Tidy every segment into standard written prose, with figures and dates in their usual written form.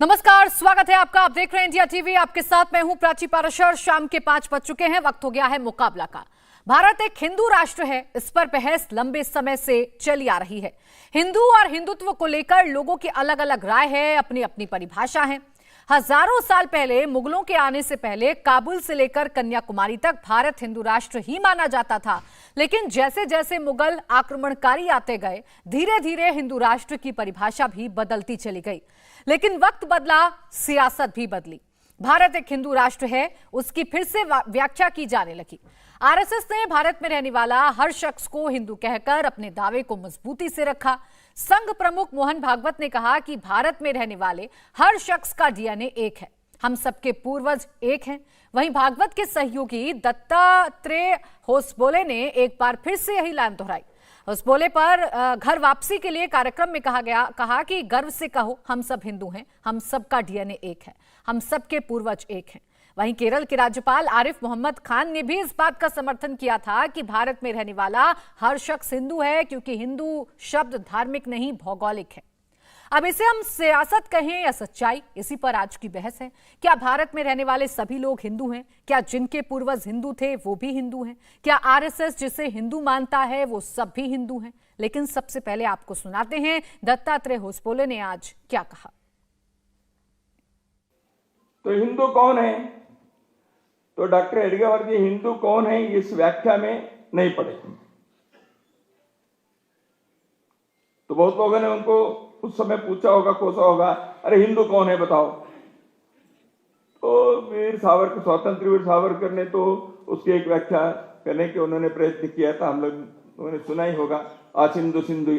नमस्कार, स्वागत है आपका। आप देख रहे हैं इंडिया टीवी। आपके साथ मैं हूं प्राची पाराशर। शाम के 5 बज चुके हैं। वक्त हो गया है मुकाबला का। भारत एक हिंदू राष्ट्र है, इस पर बहस लंबे समय से चली आ रही है। हिंदू और हिंदुत्व को लेकर लोगों की अलग अलग राय है, अपनी अपनी परिभाषा है। हजारों साल पहले, मुगलों के आने से पहले, काबुल से लेकर कन्याकुमारी तक भारत हिंदू राष्ट्र ही माना जाता था। लेकिन जैसे जैसे मुगल आक्रमणकारी आते गए, धीरे धीरे हिंदू राष्ट्र की परिभाषा भी बदलती चली गई। लेकिन वक्त बदला, सियासत भी बदली। भारत एक हिंदू राष्ट्र है, उसकी फिर से व्याख्या की जाने लगी। आरएसएस ने भारत में रहने वाला हर शख्स को हिंदू कहकर अपने दावे को मजबूती से रखा। संघ प्रमुख मोहन भागवत ने कहा कि भारत में रहने वाले हर शख्स का डीएनए एक है, हम सबके पूर्वज एक हैं। वहीं भागवत के सहयोगी दत्तात्रेय होसबोले ने एक बार फिर से यही लाइन दोहराई। होसबोले पर घर वापसी के लिए कार्यक्रम में कहा कि गर्व से कहो, हम सब हिंदू हैं, हम सबका डीएनए एक है, हम सबके पूर्वज एक हैं। वहीं केरल के राज्यपाल आरिफ मोहम्मद खान ने भी इस बात का समर्थन किया था कि भारत में रहने वाला हर शख्स हिंदू है, क्योंकि हिंदू शब्द धार्मिक नहीं, भौगोलिक है। अब इसे हम सियासत कहें या सच्चाई, इसी पर आज की बहस है। क्या भारत में रहने वाले सभी लोग हिंदू हैं? क्या जिनके पूर्वज हिंदू थे वो भी हिंदू हैं? क्या आरएसएस जिसे हिंदू मानता है वो सब भी हिंदू हैं? लेकिन सबसे पहले आपको सुनाते हैं दत्तात्रेय होसबोले ने आज क्या कहा। तो हिंदू कौन है? तो डॉक्टर एडगर जी हिंदू कौन है इस व्याख्या में नहीं पढ़े। तो बहुत लोगों ने उनको उस समय पूछा होगा, कोसा होगा, अरे हिंदू कौन है बताओ। तो वीर सावरकर, स्वतंत्र वीर सावरकर ने तो उसकी एक व्याख्या करने के उन्होंने प्रयत्न किया था। हम लोगों ने सुना ही होगा, आसिंधु सिंधु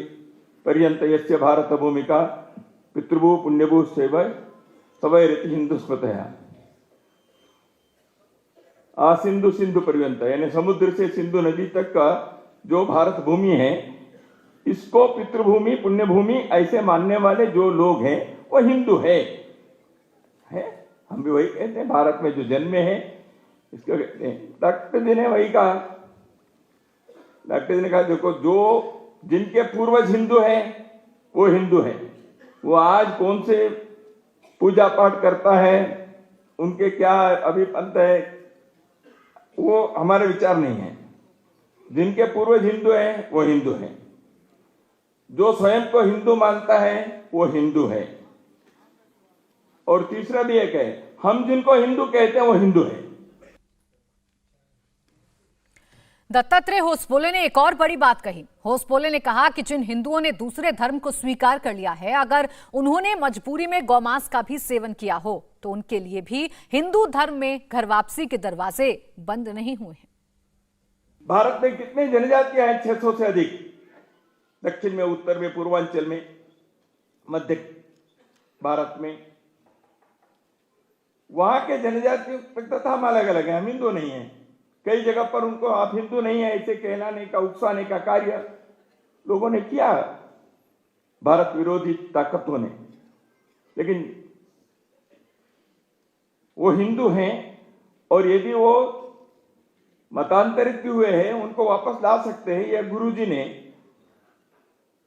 पर्यंत यस्य भारत भूमिका पितृभू पुण्यभू सेव सवै रीति हिंदू स्मृतया। आसिंधु सिंधु पर्यंत यानी समुद्र से सिंधु नदी तक का जो भारत भूमि है, इसको पितृभूमि पुण्यभूमि ऐसे मानने वाले जो लोग हैं वो हिंदू है। हम भी वही कहते हैं, भारत में जो जन्मे हैं इसको कहते हैं। डॉक्टर जी ने वही कहा। डॉक्टर जी ने कहा देखो, जो जिनके पूर्वज हिंदू हैं वो हिंदू है। वो आज कौन से पूजा पाठ करता है, उनके क्या अभिपंथ है, वो हमारे विचार नहीं है। जिनके पूर्वज हिंदू हैं वो हिंदू हैं। जो स्वयं को हिंदू मानता है वो हिंदू है। और तीसरा भी एक है, हम जिनको हिंदू कहते हैं वो हिंदू है। दत्तात्रेय होसबोले ने एक और बड़ी बात कही। होसबोले ने कहा कि जिन हिंदुओं ने दूसरे धर्म को स्वीकार कर लिया है, अगर उन्होंने मजबूरी में गौमांस का भी सेवन किया हो तो उनके लिए भी हिंदू धर्म में घर वापसी के दरवाजे बंद नहीं हुए हैं। भारत में कितनी जनजातियां हैं? 600 से अधिक। दक्षिण में, उत्तर में, पूर्वांचल में, मध्य भारत में, वहां के जनजाति तथा हम अलग अलग हैं, हम हिंदू नहीं है। कई जगह पर उनको आप हिंदू नहीं है ऐसे कहलाने का, उकसाने का कार्य लोगों ने किया, भारत विरोधी ताकतों ने। लेकिन वो हिंदू हैं, और यदि वो मतांतरित हुए हैं उनको वापस ला सकते हैं। यह गुरुजी ने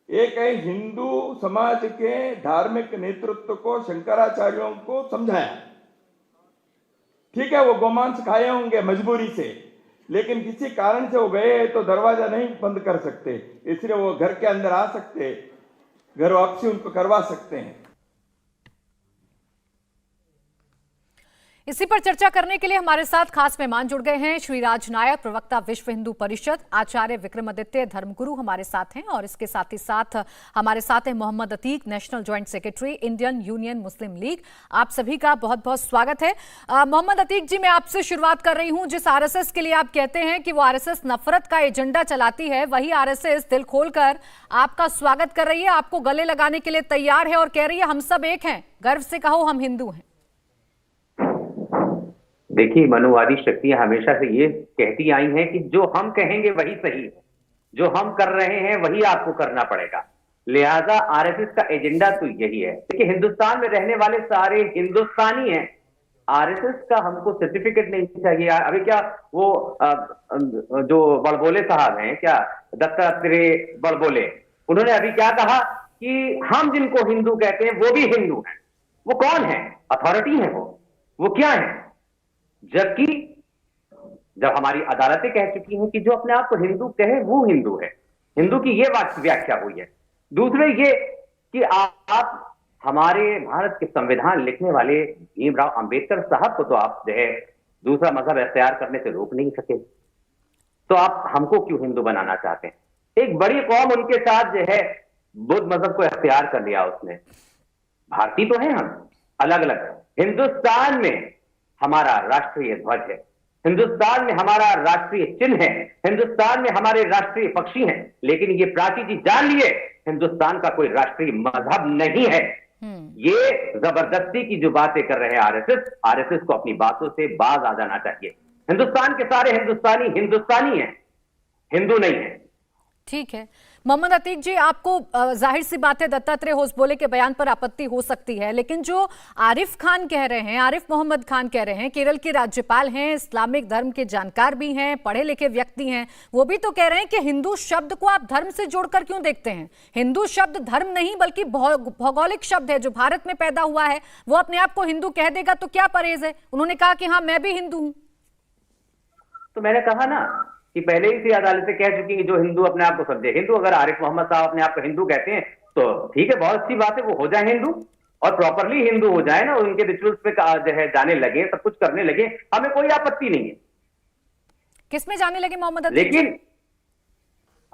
एक है हिंदू समाज के धार्मिक नेतृत्व को, शंकराचार्यों को समझाया। ठीक है, वो गोमांस खाए होंगे मजबूरी से, लेकिन किसी कारण से वो गए तो दरवाजा नहीं बंद कर सकते, इसलिए वो घर के अंदर आ सकते, घर वापसी उनको करवा सकते हैं। इसी पर चर्चा करने के लिए हमारे साथ खास मेहमान जुड़ गए हैं। श्री राज नायक, प्रवक्ता विश्व हिंदू परिषद, आचार्य विक्रमादित्य धर्मगुरु हमारे साथ हैं, और इसके साथ ही साथ हमारे साथ हैं Mohammed Ateeq, national joint secretary, Indian Union Muslim League. आप सभी का बहुत बहुत स्वागत है। मोहम्मद अतीक जी, मैं आपसे शुरुआत कर रही हूं। जिस आरएसएस के लिए आप कहते हैं कि वो आरएसएस नफरत का एजेंडा चलाती है, वही आरएसएस दिल खोलकर आपका स्वागत कर रही है, आपको गले लगाने के लिए तैयार है और कह रही है हम सब एक हैं, गर्व से कहो हम हिंदू हैं। देखिए, मनुवादी शक्तियां हमेशा से ये कहती आई हैं कि जो हम कहेंगे वही सही है, जो हम कर रहे हैं वही आपको करना पड़ेगा। लिहाजा आरएसएस का एजेंडा तो यही है। देखिए, हिंदुस्तान में रहने वाले सारे हिंदुस्तानी हैं। आरएसएस का हमको सर्टिफिकेट नहीं चाहिए। अभी क्या वो जो बड़बोले साहब हैं, क्या दत्तात्रेय बड़बोले, उन्होंने अभी क्या कहा कि हम जिनको हिंदू कहते हैं वो भी हिंदू हैं। वो कौन है? अथॉरिटी है वो क्या है? जबकि जब हमारी अदालतें कह चुकी हैं कि जो अपने आप को हिंदू कहे वो हिंदू है, हिंदू की ये व्याख्या हुई है। दूसरे ये कि आप हमारे भारत के संविधान लिखने वाले भीमराव अंबेडकर साहब को तो आप जो है दूसरा मजहब इख्तियार करने से रोक नहीं सके, तो आप हमको क्यों हिंदू बनाना चाहते हैं? एक बड़ी कौम उनके साथ जो है बुद्ध मजहब को इख्तियार कर लिया उसने। भारतीय तो हैं हम, अलग अलग। हिंदुस्तान में हमारा राष्ट्रीय ध्वज है, हिंदुस्तान में हमारा राष्ट्रीय चिन्ह है, हिंदुस्तान में हमारे राष्ट्रीय पक्षी हैं, लेकिन ये प्राची जी जान लिए हिंदुस्तान का कोई राष्ट्रीय मजहब नहीं है। ये जबरदस्ती की जो बातें कर रहे हैं आरएसएस को अपनी बातों से बाज आ जाना चाहिए। हिंदुस्तान के सारे हिंदुस्तानी हैं, हिंदू नहीं है। ठीक है मोहम्मद अतीक जी, आपको जाहिर सी बात है दत्तात्रेय होसबोले के बयान पर आपत्ति हो सकती है, लेकिन जो आरिफ खान कह रहे हैं, आरिफ मोहम्मद खान कह रहे हैं, केरल के राज्यपाल हैं, इस्लामिक धर्म के जानकार भी हैं, पढ़े लिखे व्यक्ति हैं, वो भी तो कह रहे हैं कि हिंदू शब्द को आप धर्म से जोड़कर क्यों देखते हैं? हिंदू शब्द धर्म नहीं बल्कि भौगोलिक शब्द है जो भारत में पैदा हुआ है। वो अपने आप को हिंदू कह देगा तो क्या परहेज है? उन्होंने कहा कि हाँ मैं भी हिंदू हूं। तो मैंने कहा ना कि पहले ही से अदालतें कह चुकी कि जो हिंदू अपने आप को समझे हिंदू, अगर आरिफ मोहम्मद साहब अपने आप को हिंदू कहते हैं तो ठीक है, बहुत अच्छी बात है, वो हो जाए हिंदू और प्रॉपरली हिंदू हो जाए ना, उनके रिचुअल्स पे जो है जाने लगे, सब कुछ करने लगे, हमें कोई आपत्ति नहीं है। किसमें जाने लगे मोहम्मद अतीक? लेकिन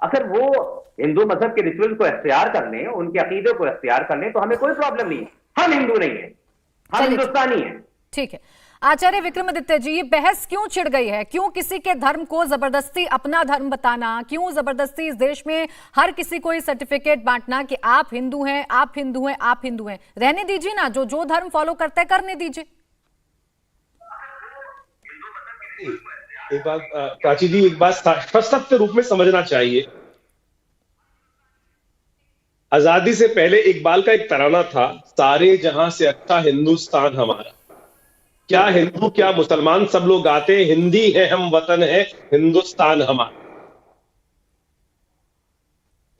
अगर वो हिंदू मजहब के रिचुअल्स को इख्तियार कर लें, उनके अकीदे को इख्तियार कर लें, तो हमें कोई प्रॉब्लम नहीं है। हम हिंदू नहीं है, हम हिंदुस्तानी हैं। ठीक है आचार्य विक्रमादित्य जी, ये बहस क्यों छिड़ गई है? क्यों किसी के धर्म को जबरदस्ती अपना धर्म बताना, क्यों जबरदस्ती इस देश में हर किसी को ये सर्टिफिकेट बांटना कि आप हिंदू हैं, आप हिंदू हैं, आप हिंदू हैं? रहने दीजिए ना, जो धर्म फॉलो करता है करने दीजिए। एक बात प्राची जी, एक बात स्पष्ट रूप में समझना चाहिए। आजादी से पहले इकबाल का एक तराना था, सारे जहां से अच्छा हिंदुस्तान हमारा। क्या हिंदू क्या मुसलमान सब लोग गाते, हिंदी है हम वतन है हिंदुस्तान हमारा।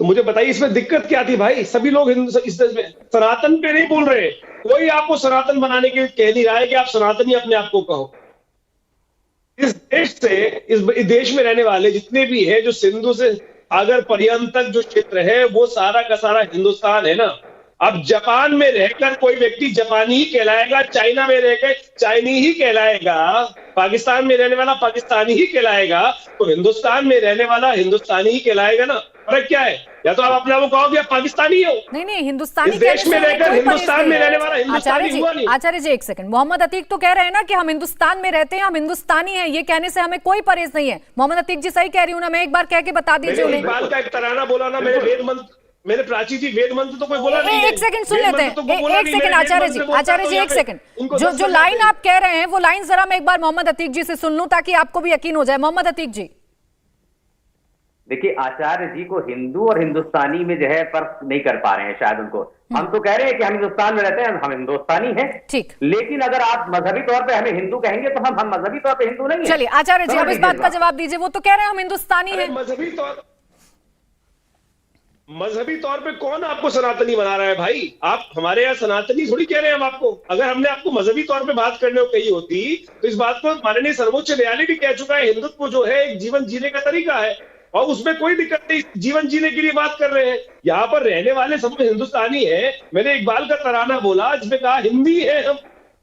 तो मुझे बताइए इसमें दिक्कत क्या थी भाई? सभी लोग इस देश में सनातन पे नहीं बोल रहे, कोई आपको सनातन बनाने के लिए कह नहीं रहा है कि आप सनातनी अपने आप को कहो। इस देश से, इस देश में रहने वाले जितने भी हैं, जो सिंधु से सागर पर्यंत तक जो क्षेत्र है वो सारा का सारा हिंदुस्तान है ना। अब जापान में रहकर कोई व्यक्ति जापानी ही कहलाएगा, चाइना में रहकर चाइनी ही कहलाएगा, पाकिस्तान में रहने वाला पाकिस्तानी ही कहलाएगा, तो हिंदुस्तान में रहने वाला हिंदुस्तानी ही कहलाएगा ना। फर्क क्या है? या तो आप अपने आप को कहोगे आप पाकिस्तानी हो। नहीं हिंदुस्तानी इस देश में रहकर हिंदुस्तान में रहने वाला हिंदुस्तानी हुआ नहीं। आचार्य जी एक सेकंड, मोहम्मद अतीक तो कह रहे हैं ना कि हम हिंदुस्तान में रहते हैं, हम हिंदुस्तानी हैं, ये कहने से हमें कोई परहेज नहीं है। मोहम्मद अतीक जी सही कह रही हूँ ना? मैं एक बार कह के बता दीजिए उन्हें। इकबाल का एक तराना बोला ना, मैंने प्राची जी वेद मंत्र तो कोई बोला नहीं है। एक सेकंड सुन लेते हैं, एक सेकंड आचार्य जी एक सेकंड। जो लाइन आप कह रहे हैं वो लाइन जरा मैं एक बार मोहम्मद अतीक जी से सुन लूं ताकि आपको भी यकीन हो जाए। मोहम्मद अतीक जी देखिए, आचार्य जी को हिंदू और हिंदुस्तानी में जो है फर्क नहीं कर पा रहे हैं शायद उनको। हम तो कह रहे हैं कि हम हिंदुस्तान में रहते हैं, हम हिंदुस्तानी हैं। ठीक, लेकिन अगर आप मजहबी तौर पे हमें हिंदू कहेंगे तो हम मजहबी तौर पे हिंदू नहीं है। चलिए आचार्य जी अब इस बात का जवाब दीजिए। वो तो कह रहे हैं हम हिंदुस्तानी हैं। मजहबी तौर पे कौन आपको सनातनी बना रहा है भाई? आप हमारे यहाँ सनातनी थोड़ी कह रहे हैं हम आपको। अगर हमने आपको मजहबी तौर पे बात करने को कही होती तो इस बात को माननीय सर्वोच्च न्यायालय भी कह चुका है, हिंदुत्व जो है एक जीवन जीने का तरीका है और उसमें कोई दिक्कत नहीं, जीवन जीने के लिए बात कर रहे हैं। यहाँ पर रहने वाले सब हिंदुस्तानी है। मैंने इकबाल का तराना बोला जिसमें कहा हिंदी है हम,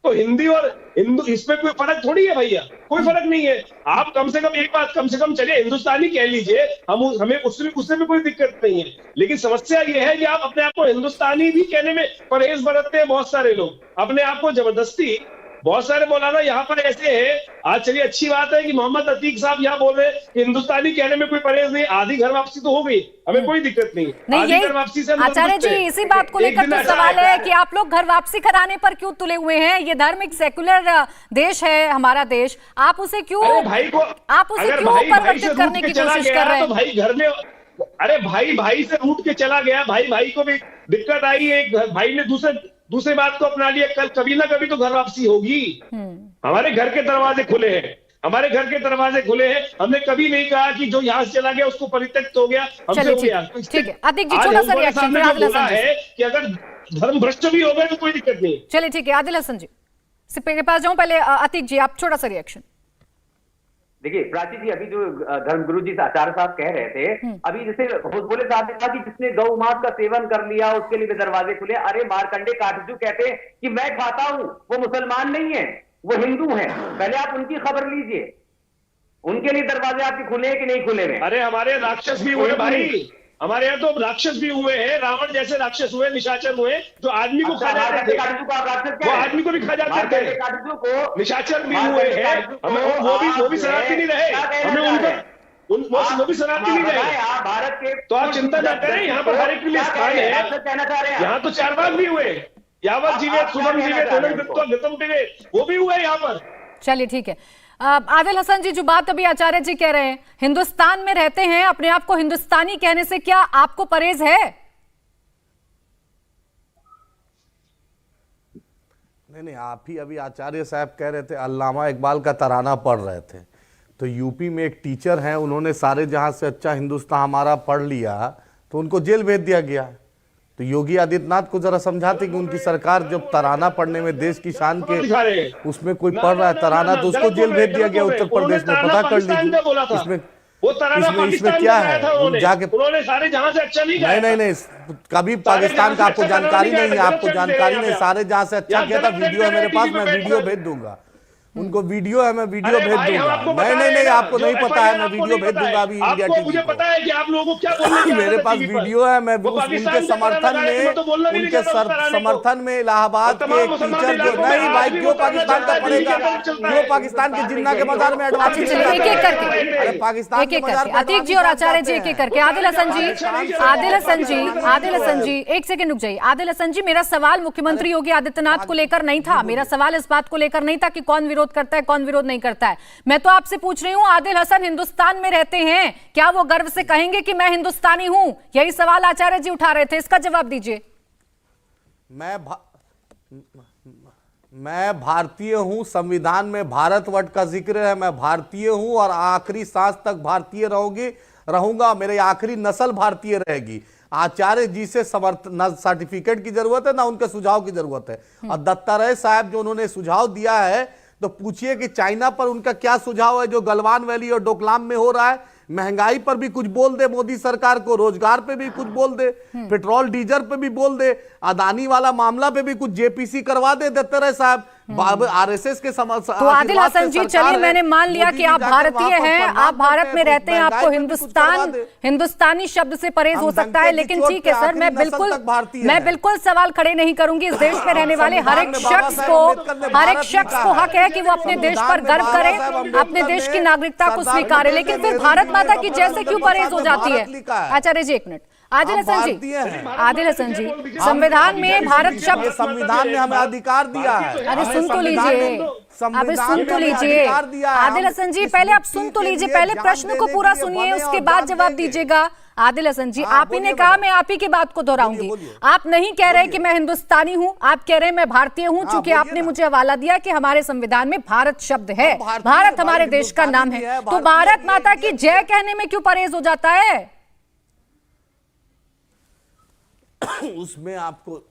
तो हिंदी और हिंदू इसमें कोई फर्क थोड़ी है भैया, कोई फर्क नहीं है। आप कम से कम एक बात कम से कम चलिए हिंदुस्तानी कह लीजिए, हमें उससे भी कोई दिक्कत नहीं है। लेकिन समस्या ये है कि आप अपने आप को हिंदुस्तानी भी कहने में परहेज बरतते हैं बहुत सारे लोग, अपने आप को जबरदस्ती। बहुत सारे मौलाना यहाँ पर ऐसे हैं। आज चलिए अच्छी बात है कि मोहम्मद अतीक साहब यहाँ बोल रहे हैं कि हिंदुस्तानी कहने में कोई परहेज नहीं, आधी घर वापसी तो हो गई, हमें कोई दिक्कत नहीं। आधी घर वापसी से आचार्य जी इसी बात को लेकर तो सवाल है कि आप लोग घर वापसी कराने पर क्यों तुले हुए हैं? ये धर्म एक सेकुलर देश है, हमारा देश, आप उसे क्यों परिवर्तित करने की कोशिश कर रहे हैं? भाई घर में, अरे भाई से रूठ के चला गया, भाई को भी दिक्कत आई, एक भाई ने दूसरे बात को अपना लिया, कल कभी ना कभी तो घर वापसी होगी। हमारे घर के दरवाजे खुले हैं, हमारे घर के दरवाजे खुले हैं। हमने कभी नहीं कहा कि जो यहाँ से चला गया उसको परित्यक्त हो गया, हमसे चलिए हो गया। ठीक है अतिक जी, आज छोटा सा हमारे रिएक्शन सामने फिर जो आदिल बोला हसन जी। है कि अगर धर्म भ्रष्ट भी हो गए तो कोई दिक्कत नहीं। चलिए ठीक है आदिल हसन जी के पास जाऊं, पहले अतिक जी आप छोटा सा रिएक्शन। देखिए प्राची जी, अभी जो धर्मगुरु जी आचार्य साहब कह रहे थे, अभी जैसे भोले साहब ने कहा कि जिसने गौ मांस का सेवन कर लिया उसके लिए भी दरवाजे खुले। अरे मार्कंडे काटजू कहते हैं कि मैं खाता हूं, वो मुसलमान नहीं है, वो हिंदू है। पहले आप उनकी खबर लीजिए, उनके लिए दरवाजे आपके खुले हैं कि नहीं खुले हैं? अरे हमारे राक्षस भी हुए भाई, हमारे यहाँ तो राक्षस भी हुए हैं, रावण जैसे राक्षस हुए, निशाचर हुए, जो आदमी को खा जाते थे। वो आदमी को भी खा जाते थे, निशाचर भी हुए हैं। हमें वो भी सनातनी नहीं रहे, हमें उनको वो भी सनातनी नहीं रहे। भारत के तो आप चिंता न करें, यहाँ पर हर एक के लिए स्थान है। यहाँ तो चारवाक भी हुए, यावत जीवे सुगम जीवे गतम पिवे, वो भी हुए यहाँ पर। चलिए ठीक है आदिल हसन जी, जो बात अभी आचार्य जी कह रहे हैं, हिंदुस्तान में रहते हैं, अपने आप को हिंदुस्तानी कहने से क्या आपको परहेज है? नहीं, आप ही अभी आचार्य साहब कह रहे थे, अल्लामा इकबाल का तराना पढ़ रहे थे। तो यूपी में एक टीचर हैं, उन्होंने सारे जहां से अच्छा हिंदुस्तान हमारा पढ़ लिया तो उनको जेल भेज दिया गया। तो योगी आदित्यनाथ को जरा समझाते कि उनकी सरकार जब तराना पढ़ने में देश की शान के उसमें कोई पढ़ रहा है तराना तो उसको जेल भेज दिया गया उत्तर प्रदेश में। पता कर लीजिए इसमें क्या है, जाके उन्होंने सारे जहां से अच्छा नहीं कभी पाकिस्तान का आपको जानकारी नहीं है, आपको जानकारी नहीं, सारे जहां से अच्छा किया था। वीडियो है मेरे पास, मैं वीडियो भेज दूंगा उनको, वीडियो है, मैं वीडियो भेज दूंगा। नहीं आपको नहीं पता है, मैं वीडियो भेज दूंगा अभी इंडिया टीवी। मुझे पता है कि आप लोगों को क्या बोलने की मेरे पास वीडियो है, मैं उनके समर्थन में इलाहाबाद के एक टीचर जो नहीं भाई क्यों पाकिस्तान का पड़ेगा, क्यों पाकिस्तान के जिन्ना के बाजार में एडवांस एक एक करके पाकिस्तान एक एक करके अतिक जी और आचार्य जी एक एक करके। आदिल हसन जी एक सेकंड रुक जाइए। आदिल हसन जी, मेरा सवाल मुख्यमंत्री योगी आदित्यनाथ को लेकर नहीं था, मेरा सवाल इस बात को लेकर नहीं था कि कौन विरोध करता है कौन विरोध नहीं करता है। मैं तो आपसे पूछ रही हूं, आदिल हसन हिंदुस्तान में रहते हैं, क्या वो गर्व से कहेंगे कि मैं हिंदुस्तानी हूं? यही सवाल आचार्य जी उठा रहे थे, इसका जवाब दीजिए। मैं भारतीय हूं, संविधान में भारतवर्ष का जिक्र है, मैं भारतीय हूं और आखिरी सांस तक भारतीय रहूंगा, मेरी आखिरी नस्ल भारतीय रहेगी। आचार्य जी से न सर्टिफिकेट की जरूरत है ना उनके सुझाव की जरूरत है। और दत्तात्रेय साहब जो उन्होंने सुझाव दिया है तो पूछिए कि चाइना पर उनका क्या सुझाव है जो गलवान वैली और डोकलाम में हो रहा है। महंगाई पर भी कुछ बोल दे मोदी सरकार को, रोजगार पे भी कुछ बोल दे, पेट्रोल डीजल पे भी बोल दे, अदानी वाला मामला पे भी कुछ जेपीसी करवा दे दत्तात्रेय साहब। आरएसएस के तो आदिल हसन जी, चलिए मैंने मान लिया कि आप भारतीय हैं, आप भारत में रहते हैं, आपको हिंदुस्तानी शब्द से परहेज हो सकता है, लेकिन ठीक है सर, मैं बिल्कुल सवाल खड़े नहीं करूंगी। इस देश में रहने वाले हर एक शख्स को हक है कि वो अपने देश पर गर्व करे, अपने देश की नागरिकता को स्वीकारे, लेकिन फिर भारत माता की जैसे क्यों परहेज हो जाती है? आचार्य जी एक मिनट। आदिल हसन जी, संविधान में भारत शब्द, संविधान ने हमें अधिकार दिया है। अरे सुन तो लीजिए, अबे सुन तो लीजिए आदिल हसन जी, पहले आप सुन तो लीजिए, पहले प्रश्न को पूरा सुनिए, उसके बाद जवाब दीजिएगा। आदिल हसन जी, आप ही ने कहा, मैं आप ही की बात को दोहराऊंगी। आप नहीं कह रहे कि मैं हिंदुस्तानी हूं, आप कह रहे हैं मैं भारतीय हूं, चूंकि आपने मुझे हवाला दिया कि हमारे संविधान में भारत शब्द है, भारत हमारे देश का नाम है, तो भारत माता की जय कहने में क्यों परहेज हो जाता है?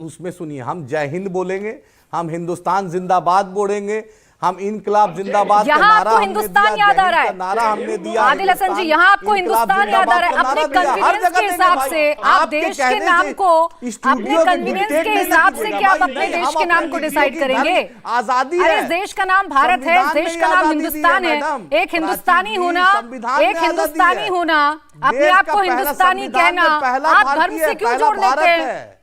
उसमें सुनिए, हम जय हिंद बोलेंगे, हम हिंदुस्तान जिंदाबाद बोलेंगे, हम इनकलाब जिंदाबाद का नारा आपको हिंदुस्तान याद आ रहा है, नारा हमने दिया। आदिल हसन जी, यहाँ आपको हिंदुस्तान याद आ रहा है। अपने कन्वीनियंस के हिसाब से आप देश के नाम को, अपने कन्वीनियंस के हिसाब से क्या आप अपने देश के नाम को डिसाइड करेंगे? आजादी है, अरे इस देश का नाम भारत है, इस देश का नाम हिंदुस्तान है। एक हिंदुस्तानी होना, अपने आप को हिंदुस्तानी कहना, आप धर्म से क्यों जोड़ लेते हैं?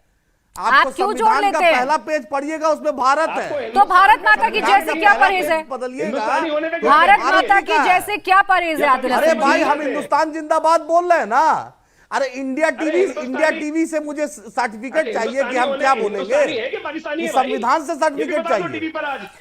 आप क्यों जोड़ लेते हैं? पहला पेज पढ़िएगा, उसमें भारत है। तो भारत माता की जैसे क्या परहेज है? भारत माता की जैसे क्या परहेज है? आदिल हसन जी, अरे भाई, हम हिंदुस्तान जिंदाबाद बोल रहे हैं ना, अरे इंडिया टीवी से मुझे सर्टिफिकेट चाहिए कि हम क्या बोलेंगे, संविधान से सर्टिफिकेट चाहिए।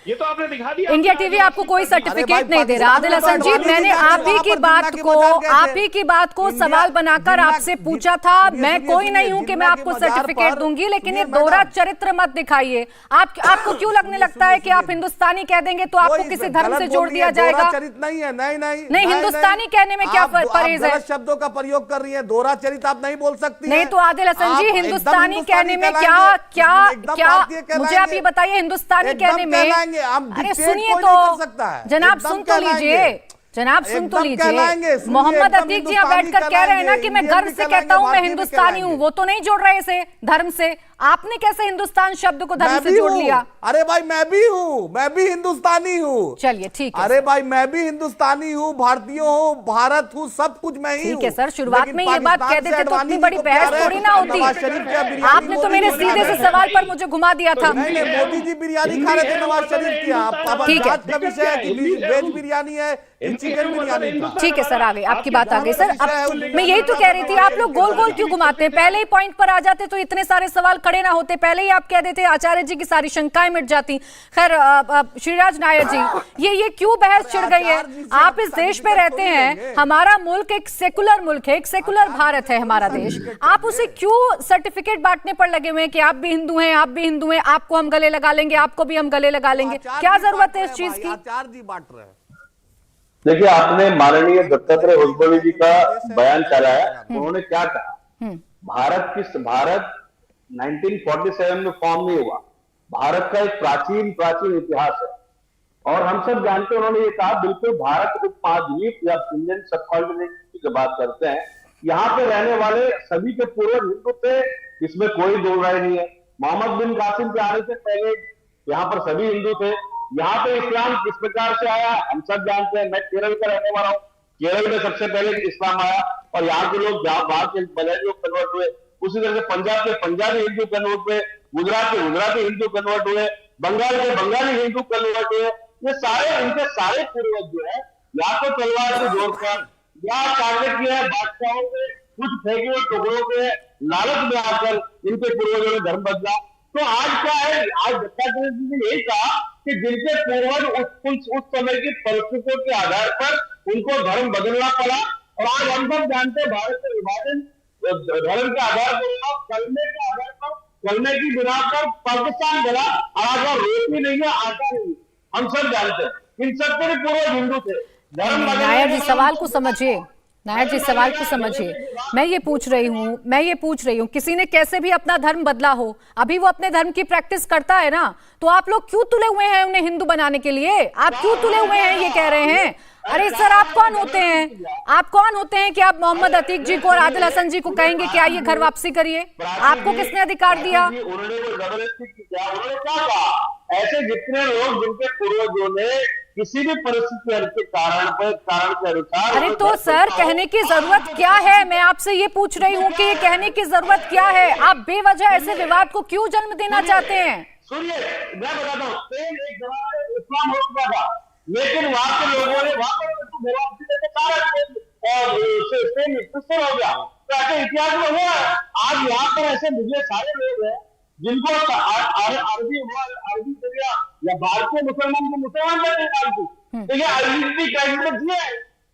ये तो आपने दिखा दिया। इंडिया टीवी आपको कोई सर्टिफिकेट नहीं दे रहा। आदिल हसन जी, मैंने आप ही की बात को सवाल बनाकर आपसे पूछा था। मैं कोई नहीं हूं कि मैं आपको सर्टिफिकेट दूंगी, लेकिन ये दोहरा चरित्र मत दिखाइए। आपको क्यों लगने लगता है कि आप हिंदुस्तानी कह देंगे तो आपको किसी धर्म से जोड़ दिया जाएगा? नहीं है, नहीं, हिंदुस्तानी कहने में क्या परहेज है? शब्दों का प्रयोग कर रही है, दोहरा चरित्र आप नहीं बोल सकती। नहीं तो आदिल हसन जी, हिंदुस्तानी कहने में क्या मुझे आप ये बताइए, हिंदुस्तानी कहने में, अरे सुनिए तो जनाब, सुन तो लीजिए जनाब, सुन तो लीजिए। मोहम्मद अतीक जी यहाँ बैठकर कह रहे हैं ना कि मैं गर्व से कहता हूँ मैं हिंदुस्तानी हूँ, वो तो नहीं जोड़ रहे इसे धर्म से। आपने कैसे हिंदुस्तान शब्द को धर्म से जोड़ लिया? अरे भाई मैं भी हूँ, मैं भी हिंदुस्तानी हूँ। चलिए ठीक है। अरे भाई मैं भी हिंदुस्तानी हूँ, भारतीय हूँ, भारत हूँ, सब कुछ मैं ही हूँ। ठीक है सर, शुरुआत में ये बात कह देते तो इतनी बड़ी बहस थोड़ी ना होती। आपने तो मेरे सीधे से सवाल पर मुझे घुमा दिया था। नहीं, मोदी जी बिरयानी खा रहे थे नवाज शरीफ की। ठीक है, का विषय है कि वेज बिरयानी है, चिकन बिरयानी। ठीक है सर, आ गई आपकी बात, आ गई सर। अब मैं यही तो कह रही थी, आप लोग गोल गोल क्यों घुमाते हैं? पहले ही पॉइंट पर आ जाते तो इतने सारे सवाल खड़े ना होते। पहले ही आप कह देते, आचार्य जी की सारी शंकाएं मिट जाती। खैर श्रीराज नायर जी, ये क्यों बहस छिड़ गई है? आप इस देश में रहते हैं, हमारा मुल्क एक सेकुलर मुल्क है, एक सेकुलर भारत है हमारा देश। आप उसे क्यों सर्टिफिकेट बांटने पर लगे हुए हैं कि आप भी हिंदू हैं, आप भी हिंदू हैं, आपको हम गले लगा लेंगे, आपको भी हम गले लगा लेंगे? क्या जरूरत है इस चीज की? आचार्य जी बांट रहे हैं। देखिए, आपने माननीय दत्तात्रेय होसबले जी का बयान चलाया, उन्होंने क्या कहा? भारत 1947 में फॉर्म नहीं हुआ। भारत का एक प्राचीन इतिहास है और हम सब जानते हैं। उन्होंने ये कहा, बिल्कुल भारत उपमहाद्वीप या इंडियन सब कॉन्टिनेंट की बात करते हैं, यहाँ पे रहने वाले सभी के पूर्वज हिंदू थे, इसमें कोई दो राय नहीं है। मोहम्मद बिन कासिम के आने से पहले यहाँ पर सभी हिंदू थे। यहाँ पे इस्लाम किस प्रकार से आया हम सब जानते हैं। मैं केरल का रहने वाला हूँ, केरल में सबसे पहले इस्लाम आया और यहाँ के लोग वहां के मलयाली लोग कन्वर्ट हुए। उसी तरह से पंजाब के पंजाबी हिंदू कन्वर्ट हुए, गुजरात के गुजराती हिंदू कन्वर्ट हुए, बंगाल के बंगाली हिंदू कन्वर्ट हुए। ये सारे इनके सारे पूर्वज जो है, या तो तलवार से जोड़कर या चाहते किए हैं बादशाहों के कुछ फेंके हुए टुकड़ों के लालच में आकर इनके पूर्वजों ने धर्म बदला। तो आज क्या है, आज दत्तात्रेय जी ने यही कहा कि जिनके पूर्वज उस समय की परिस्थितियों के आधार पर उनको धर्म बदलना पड़ा। और आज हम सब जानते हैं, भारत का विभाजन धर्म के आधार पर हुआ, कलमे के आधार पर, कलमे की बिना पर पाकिस्तान बना। आज वह रोटी नहीं है, आटा नहीं, हम सब जानते हैं। इन सबके पूर्वज हिंदू थे। नायर जी सवाल को समझिए, नायर जी सवाल को समझिए। मैं ये पूछ रही हूँ किसी ने कैसे भी अपना धर्म बदला हो, अभी वो अपने धर्म की प्रैक्टिस करता है ना, तो आप लोग क्यों तुले हुए हैं उन्हें हिंदू बनाने के लिए? आप क्यों तुले हुए हैं ये कह रहे हैं? अरे सर, आप कौन होते हैं? आप कौन होते हैं कि आप मोहम्मद अतीक जी को और आदिल हसन जी को कहेंगे कि आइए घर वापसी करिए? आपको किसने अधिकार दिया? उन्होंने क्या कहा? ऐसे जितने लोग जिनके पूर्वजों ने किसी भी परिस्थिति के कारण के अनुसार। अरे तो सर, कहने की जरूरत क्या है? मैं आपसे ये पूछ रही हूँ कि ये कहने की जरूरत क्या है? आप बेवजह ऐसे विवाद को क्यों जन्म देना चाहते हैं? सुनिए, मैं बताता हूँ, एक जमाने में इस्लाम हो चुका था, लेकिन वहां के लोगों ने वहां पर हो गया। तो ऐसे इतिहास में हुआ है। आज यहाँ पर ऐसे मुझे सारे लोग हैं जिनको अरबी दुनिया या भारतीय मुसलमान को मुसलमान तो ये आइडेंटिटी क्राइसिस में दिए।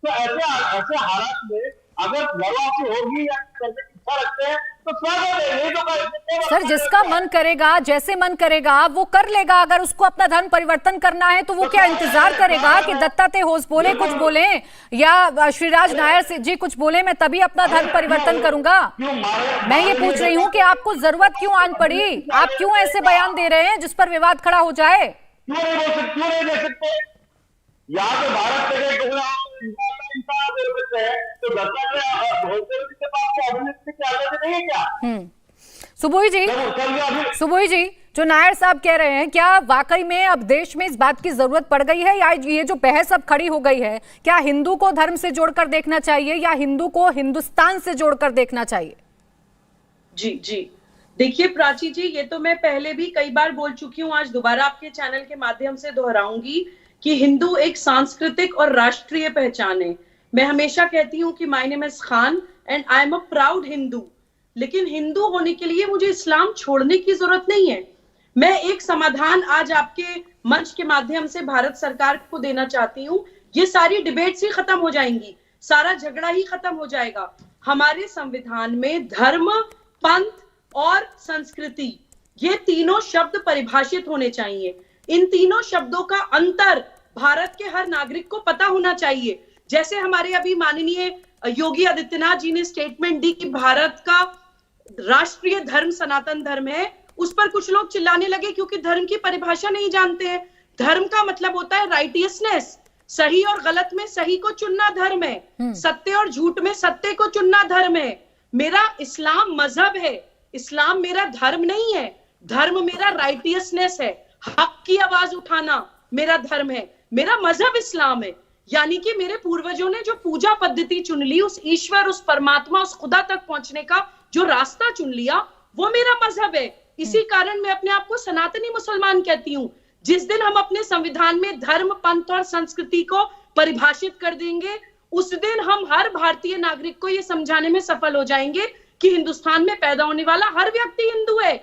तो ऐसे हालात में अगर वापसी होगी या करने की इच्छा रखते हैं तो स्वागत है। ये तो सर, जिसका मन करेगा, जैसे मन करेगा वो कर लेगा। अगर उसको अपना धर्म परिवर्तन करना है तो वो क्या इंतजार करेगा कि दत्तात्रेय होसबले कुछ बोले या श्रीराज नायर जी कुछ बोले मैं तभी अपना धर्म परिवर्तन करूंगा? मैं ये पूछ रही हूँ कि आपको जरूरत क्यों आन पड़ी? आप क्यों ऐसे बयान दे रहे हैं जिस पर विवाद खड़ा हो जाए? क्यों नहीं दे सकते? यहाँ पे भारत के सुबोई जी, जो नायर साहब कह रहे हैं, क्या वाकई में अब देश में इस बात की जरूरत पड़ गई है या ये जो बहस अब खड़ी हो गई है, क्या हिंदू को धर्म से जोड़कर देखना चाहिए या हिंदू को हिंदुस्तान से जोड़कर देखना चाहिए? जी देखिए प्राची जी, ये तो मैं पहले भी कई बार बोल चुकी हूँ, आज दोबारा आपके चैनल के माध्यम से दोहराऊंगी कि हिंदू एक सांस्कृतिक और राष्ट्रीय पहचान है। मैं हमेशा कहती हूँ कि my name is Khan, and I am a proud Hindu. लेकिन हिंदू होने के लिए मुझे इस्लाम छोड़ने की जरूरत नहीं है। मैं एक समाधान आज आपके मंच के माध्यम से भारत सरकार को देना चाहती हूँ। ये सारी डिबेट्स ही खत्म हो जाएंगी, सारा झगड़ा ही खत्म हो जाएगा। हमारे संविधान में धर्म, पंथ और संस्कृति, ये तीनों शब्द परिभाषित होने चाहिए। इन तीनों शब्दों का अंतर भारत के हर नागरिक को पता होना चाहिए। जैसे हमारे अभी माननीय योगी आदित्यनाथ जी ने स्टेटमेंट दी कि भारत का राष्ट्रीय धर्म सनातन धर्म है, उस पर कुछ लोग चिल्लाने लगे क्योंकि धर्म की परिभाषा नहीं जानते हैं। धर्म का मतलब होता है राइटियसनेस, सही और गलत में सही को चुनना धर्म है, सत्य और झूठ में सत्य को चुनना धर्म है। मेरा इस्लाम मजहब है, इस्लाम मेरा धर्म नहीं है। धर्म मेरा राइटियसनेस है, हक की आवाज उठाना मेरा धर्म है। मेरा मजहब इस्लाम है, यानी कि मेरे पूर्वजों ने जो पूजा पद्धति चुन ली, उस ईश्वर, उस परमात्मा, उस खुदा तक पहुंचने का जो रास्ता चुन लिया, वो मेरा मजहब है। इसी कारण मैं अपने आप को सनातनी मुसलमान कहती हूँ। जिस दिन हम अपने संविधान में धर्म, पंथ और संस्कृति को परिभाषित कर देंगे, उस दिन हम हर भारतीय नागरिक को यह समझाने में सफल हो जाएंगे कि हिंदुस्तान में पैदा होने वाला हर व्यक्ति हिंदू है।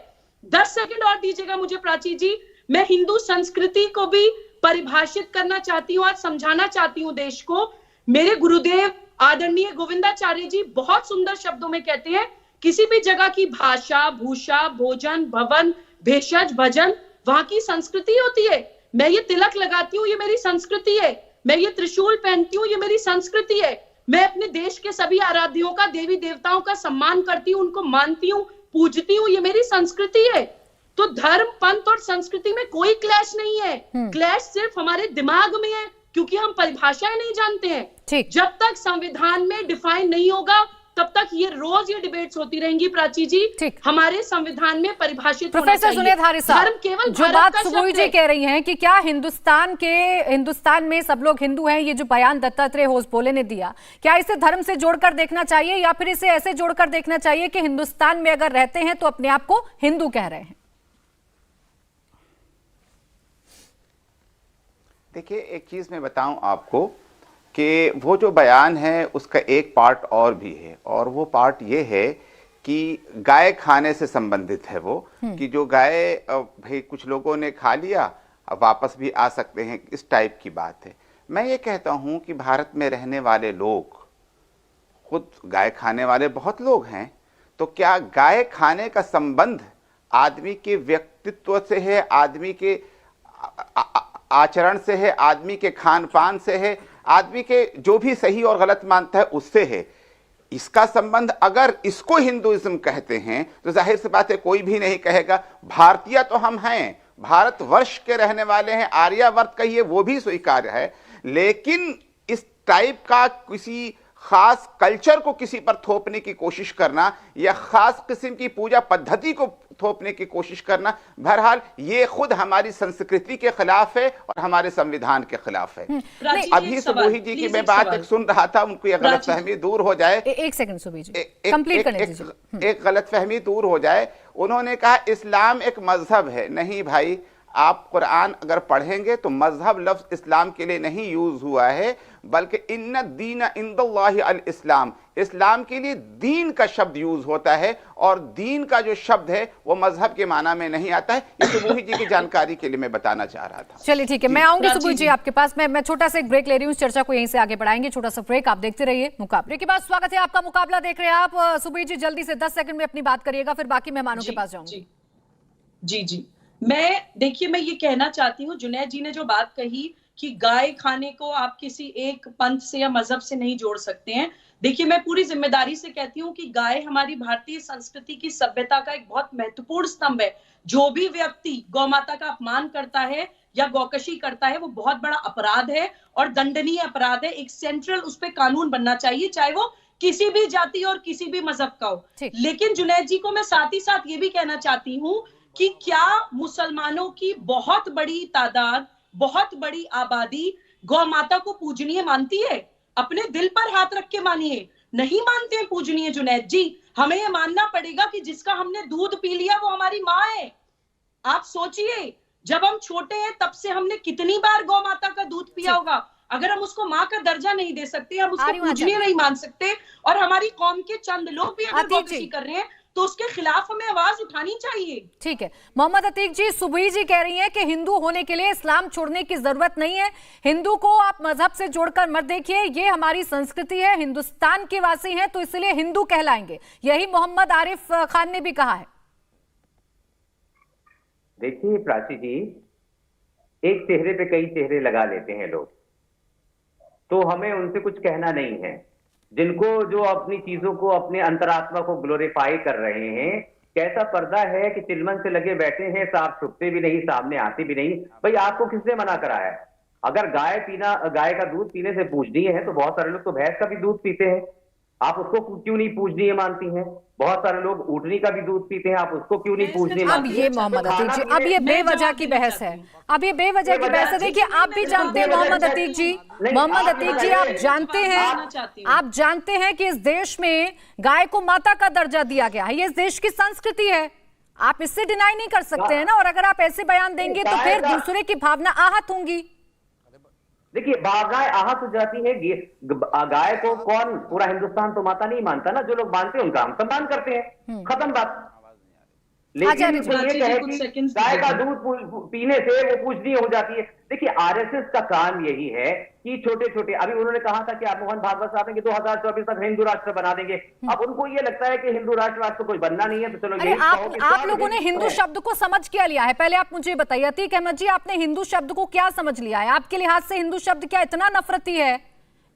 10 सेकंड और दीजिएगा मुझे प्राची जी। मैं हिंदू संस्कृति को भी परिभाषित करना चाहती हूँ, आज समझाना चाहती हूँ देश को। मेरे गुरुदेव आदरणीय गोविंदाचार्य जी बहुत सुंदर शब्दों में कहते हैं, किसी भी जगह की भाषा, भूषा, भोजन, भवन, भेषज, भजन वहां की संस्कृति होती है। मैं ये तिलक लगाती हूँ, ये मेरी संस्कृति है। मैं ये त्रिशूल पहनती हूँ, ये मेरी संस्कृति है। मैं अपने देश के सभी आराध्यों का, देवी देवताओं का सम्मान करती हूँ, उनको मानती हूँ, पूजती हूँ, ये मेरी संस्कृति है। तो धर्म, पंथ और संस्कृति में कोई क्लैश नहीं है। क्लैश सिर्फ हमारे दिमाग में है, क्योंकि हम परिभाषाएं नहीं जानते हैं। जब तक संविधान में डिफाइन नहीं होगा, तब तक ये रोज ये डिबेट्स होती रहेंगी प्राची जी। हमारे संविधान में परिभाषित होना चाहिए। प्रोफेसर जुनैद हारिस साहब, धर्म केवल जो बात सुबोई जी कह रही हैं कि क्या हिंदुस्तान में सब लोग हिंदू हैं, ये जो बयान दत्तात्रेय होसबोले ने दिया, क्या इसे धर्म से जोड़कर देखना चाहिए या फिर इसे ऐसे जोड़कर देखना चाहिए कि हिंदुस्तान में अगर रहते हैं तो अपने आप को हिंदू कह रहे हैं? देखिए, एक चीज मैं बताऊं आपको कि वो जो बयान है उसका एक पार्ट और भी है, और वो पार्ट ये है कि गाय खाने से संबंधित है वो, कि जो गाय भाई कुछ लोगों ने खा लिया, अब वापस भी आ सकते हैं, इस टाइप की बात है। मैं ये कहता हूं कि भारत में रहने वाले लोग खुद गाय खाने वाले बहुत लोग हैं, तो क्या गाय खाने का संबंध आदमी के व्यक्तित्व से है, आदमी के आचरण से है, आदमी के खान पान से है, आदमी के जो भी सही और गलत मानता है उससे है? इसका संबंध अगर इसको हिंदुइज्म कहते हैं तो जाहिर सी बात है कोई भी नहीं कहेगा। भारतीय तो हम हैं, भारतवर्ष के रहने वाले हैं, आर्यावर्त कहिए वो भी स्वीकार्य है, लेकिन इस टाइप का किसी खास कल्चर को किसी पर थोपने की कोशिश करना या खास किस्म की पूजा पद्धति को थोपने की कोशिश करना, बहरहाल ये खुद हमारी संस्कृति के खिलाफ है और हमारे संविधान के खिलाफ है। अभी सुबोही जी की मैं बात एक सुन रहा था, उनको ये गलतफहमी दूर हो जाए। एक सेकंड सुबोही जी, कंप्लीट करने दीजिए। एक गलतफहमी दूर हो जाए। उन्होंने कहा इस्लाम एक मजहब है। नहीं भाई, आप कुरान अगर पढ़ेंगे तो मजहब लफ्ज इस्लाम के लिए नहीं यूज हुआ है, बल्कि इन्ना दीन इंदल्लाहि अल इस्लाम, इस्लाम के लिए दीन का शब्द यूज होता है, और दीन का जो शब्द है वो मजहब के माना में नहीं आता है। ये सुबोही जी की जानकारी के लिए मैं बताना चाह रहा था। चलिए ठीक है, मैं आऊंगी सुबोही जी आपके पास। मैं छोटा सा एक ब्रेक ले रही हूँ, चर्चा को यहीं से आगे बढ़ाएंगे। छोटा सा ब्रेक, आप देखते रहिए मुकाबले के बाद। स्वागत है आपका, मुकाबला देख रहे हैं आप। सुबोही जी जल्दी से 10 सेकंड में अपनी बात करिएगा, फिर बाकी मेहमानों के पास जाऊंगी। जी, मैं ये कहना चाहती हूँ, जुनैद जी ने जो बात कही कि गाय खाने को आप किसी एक पंथ से या मजहब से नहीं जोड़ सकते हैं। देखिए, मैं पूरी जिम्मेदारी से कहती हूँ कि गाय हमारी भारतीय संस्कृति की सभ्यता का एक बहुत महत्वपूर्ण स्तंभ है। जो भी व्यक्ति गौ माता का अपमान करता है या गौकशी करता है, वो बहुत बड़ा अपराध है और दंडनीय अपराध है। एक सेंट्रल उस पर कानून बनना चाहिए, चाहे वो किसी भी जाति और किसी भी मजहब का हो। लेकिन जुनैद जी को मैं साथ ही साथ ये भी कहना चाहती हूँ कि क्या मुसलमानों की बहुत बड़ी तादाद, बहुत बड़ी आबादी गौ माता को पूजनीय मानती है? अपने दिल पर हाथ रख के मानिए। नहीं मानते हैं पूजनीय जुनैद जी। हमें यह मानना पड़ेगा कि जिसका हमने दूध पी लिया वो हमारी माँ है। आप सोचिए, जब हम छोटे हैं तब से हमने कितनी बार गौ माता का दूध पिया होगा। अगर हम उसको माँ का दर्जा नहीं दे सकते, हम आ रही उसको हूँ पूजनीय नहीं मान सकते, और हमारी कौम के चंद लोग भी अगर अतीक गौरशी जी। कर रहे हैं तो उसके खिलाफ हमें आवाज उठानी चाहिए। ठीक है मोहम्मद अतीक जी, सुबही जी कह रही हैं कि हिंदू होने के लिए इस्लाम छोड़ने की जरूरत नहीं है, हिंदू को आप मजहब से जोड़कर मत देखिए, ये हमारी संस्कृति है, हिंदुस्तान के वासी हैं तो इसलिए हिंदू कहलाएंगे, यही मोहम्मद आरिफ खान ने भी कहा है। देखिए प्राची जी, एक चेहरे पे कई चेहरे लगा लेते हैं लोग, तो हमें उनसे कुछ कहना नहीं है। जिनको जो अपनी चीजों को, अपने अंतरात्मा को ग्लोरीफाई कर रहे हैं, कैसा पर्दा है कि चिलमन से लगे बैठे हैं, साफ छुपते भी नहीं, सामने आते भी नहीं। भाई आपको किसने मना कराया है? अगर गाय का दूध पीने से पूजनीय है तो बहुत सारे लोग तो भैंस का भी दूध पीते हैं, आप उसको क्यों नहीं पूजनीय मानती हैं? बहुत सारे लोग ऊँटनी का भी दूध पीते हैं, आप उसको क्यों नहीं पूजनीय अब मानती ये हैं? मोहम्मद तो अतीक जी, खाना अब ये मैं बेवजह जवाब की देना बहस है, चाहती हूँ। अब ये बेवजह की बहस है। देखिए आप भी जानते हैं मोहम्मद अतीक जी, मोहम्मद अतीक जी आप जानते हैं, आप जानते हैं कि इस देश में गाय को माता का दर्जा दिया गया है, ये इस देश की संस्कृति है, आप इससे डिनाई नहीं कर सकते हैं ना। और अगर आप ऐसे बयान देंगे तो फिर दूसरे की भावना आहत होंगी। देखिए भावनाएं आहत हो जाती है। गाय को कौन, पूरा हिंदुस्तान तो माता नहीं मानता ना, जो लोग मानते हैं उनका हम सम्मान करते हैं, खत्म बात। लेकिन जो ये कहे कि गाय का दूध पीने से वो पूजनीय हो जाती है, देखिए आरएसएस का काम यही है कि छोटे छोटे, अभी उन्होंने कहा था कि आप मोहन भागवत साहब हैं कि 2024 तक हिंदू राष्ट्र बना देंगे। अब उनको ये लगता है कि हिंदू राष्ट्र कोई बनना नहीं है, तो चलो अरे यही कहो कि आप लोगों ने हिंदू शब्द को समझ क्या लिया है? पहले आप मुझे बताइए अतीक अहमद जी, आपने हिंदू शब्द को क्या समझ लिया है? आपके लिहाज से हिंदू शब्द क्या इतना नफरती है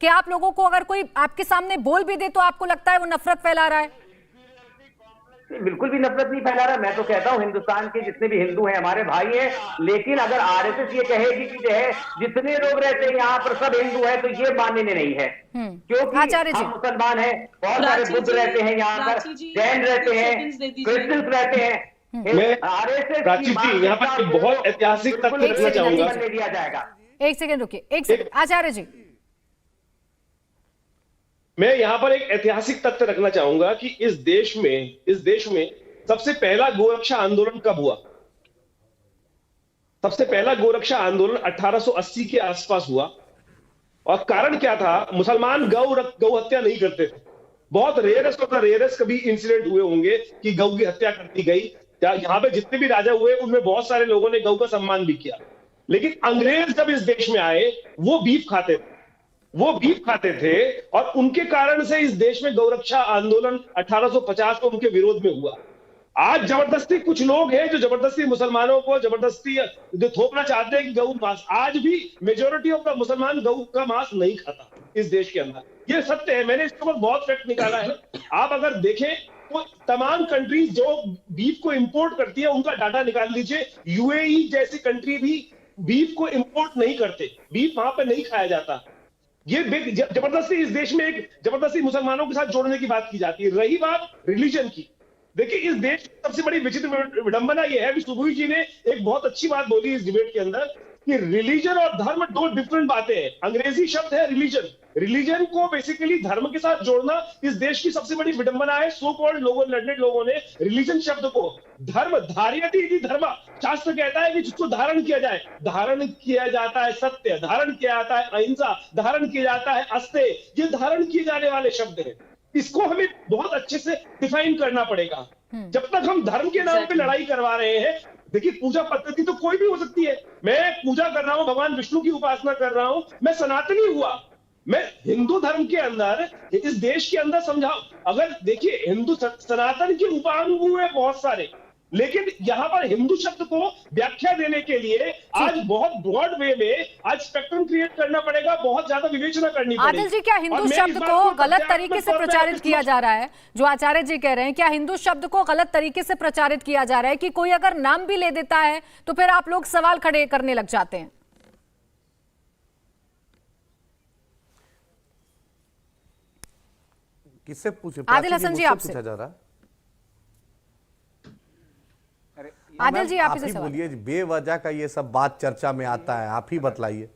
कि आप लोगों को अगर कोई आपके सामने बोल भी दे तो आपको लगता है वो नफरत फैला रहा है? बिल्कुल भी नफरत नहीं फैला रहा। मैं तो कहता हूं हिंदुस्तान के जितने भी हिंदू हैं हमारे भाई हैं, लेकिन अगर आरएसएस ये कहेगी कि जो है जितने लोग रहते हैं यहाँ पर सब हिंदू हैं, तो ये मानने नहीं है, क्योंकि हम मुसलमान हैं, बहुत सारे बुद्ध रहते हैं यहाँ पर, जैन रहते हैं, क्रिश्चियंस रहते हैं। मैं आरएसएस प्राची जी यहाँ पर एक बहुत ऐतिहासिक तथ्य रखना चाहूंगा। दिया जाएगा। एक सेकंड रुकिए, एक सेकंड आचार्य जी, मैं यहाँ पर एक ऐतिहासिक तथ्य रखना चाहूंगा कि इस देश में सबसे पहला गोरक्षा आंदोलन कब हुआ? सबसे पहला गोरक्षा आंदोलन 1880 के आसपास हुआ, और कारण क्या था? मुसलमान गौ हत्या नहीं करते थे। बहुत रेयरस कभी इंसिडेंट हुए होंगे कि गौ की हत्या कर दी गई। यहाँ पे जितने भी राजा हुए उनमें बहुत सारे लोगों ने गौ का सम्मान भी किया। लेकिन अंग्रेज जब इस देश में आए वो बीफ खाते थे, और उनके कारण से इस देश में गौरक्षा आंदोलन 1850 को उनके विरोध में हुआ। आज जबरदस्ती कुछ लोग हैं जो जबरदस्ती मुसलमानों को जबरदस्ती जो थोपना चाहते हैं कि गौ मांस, आज भी मेजोरिटी ऑफ द मुसलमान गौ का मांस नहीं खाता इस देश के अंदर। ये सत्य है, मैंने इसके ऊपर बहुत फैक्ट निकाला है। आप अगर देखें तो तमाम कंट्रीज जो बीफ को इंपोर्ट करती है उनका डाटा निकाल लीजिए। यूएई जैसी कंट्री भी बीफ को इंपोर्ट नहीं करते, बीफ वहां पर नहीं खाया जाता। ये जबरदस्ती इस देश में एक जबरदस्ती मुसलमानों के साथ जोड़ने की बात की जाती है। रही बात रिलीजन की, देखिए इस देश की सबसे बड़ी विचित्र विडंबना यह है कि सुबुई जी ने एक बहुत अच्छी बात बोली इस डिबेट के अंदर कि रिलीजन और धर्म दो डिफरेंट बातें हैं। अंग्रेजी शब्द है रिलीजन को बेसिकली धर्म के साथ जोड़ना इस देश की सबसे बड़ी विडंबना है। सो कॉल्ड लर्नेड लोगों ने रिलीजन शब्द को धर्म, धार्यति इति धर्म, शास्त्र कहता है कि जिसको धारण किया जाए, धारण किया जाता है सत्य, धारण किया जाता है अहिंसा, धारण किया जाता है अस्तेय, ये धारण किए जाने वाले शब्द हैं। इसको हमें बहुत अच्छे से डिफाइन करना पड़ेगा। जब तक हम धर्म के नाम पे लड़ाई करवा रहे हैं, देखिए पूजा पद्धति तो कोई भी हो सकती है। मैं पूजा कर रहा हूं, भगवान विष्णु की उपासना कर रहा हूं, मैं सनातनी हुआ, मैं हिंदू धर्म के अंदर इस देश के अंदर समझाओ। अगर देखिए हिंदू सनातन के उपांग हुए बहुत सारे, लेकिन यहां पर हिंदू शब्द को व्याख्या देने के लिए आज बहुत ब्रॉड वे में आज स्पेक्ट्रम क्रिएट करना पड़ेगा, बहुत ज्यादा विवेचना करनी पड़ेगी। आदिल जी, क्या हिंदू शब्द को गलत तरीके से प्रचारित किया जा रहा है? जो आचार्य जी कह रहे हैं, क्या हिंदू शब्द को गलत तरीके से प्रचारित किया जा रहा है कि कोई अगर नाम भी ले देता है तो फिर आप लोग सवाल खड़े करने लग जाते हैं? किससे पूछे? आदिल हसन जी आपसे पूछा जा रहा है। आदिल जी आप ही बोलिए, बेवजह का ये सब बात चर्चा में आता है, आप ही बतलाइए।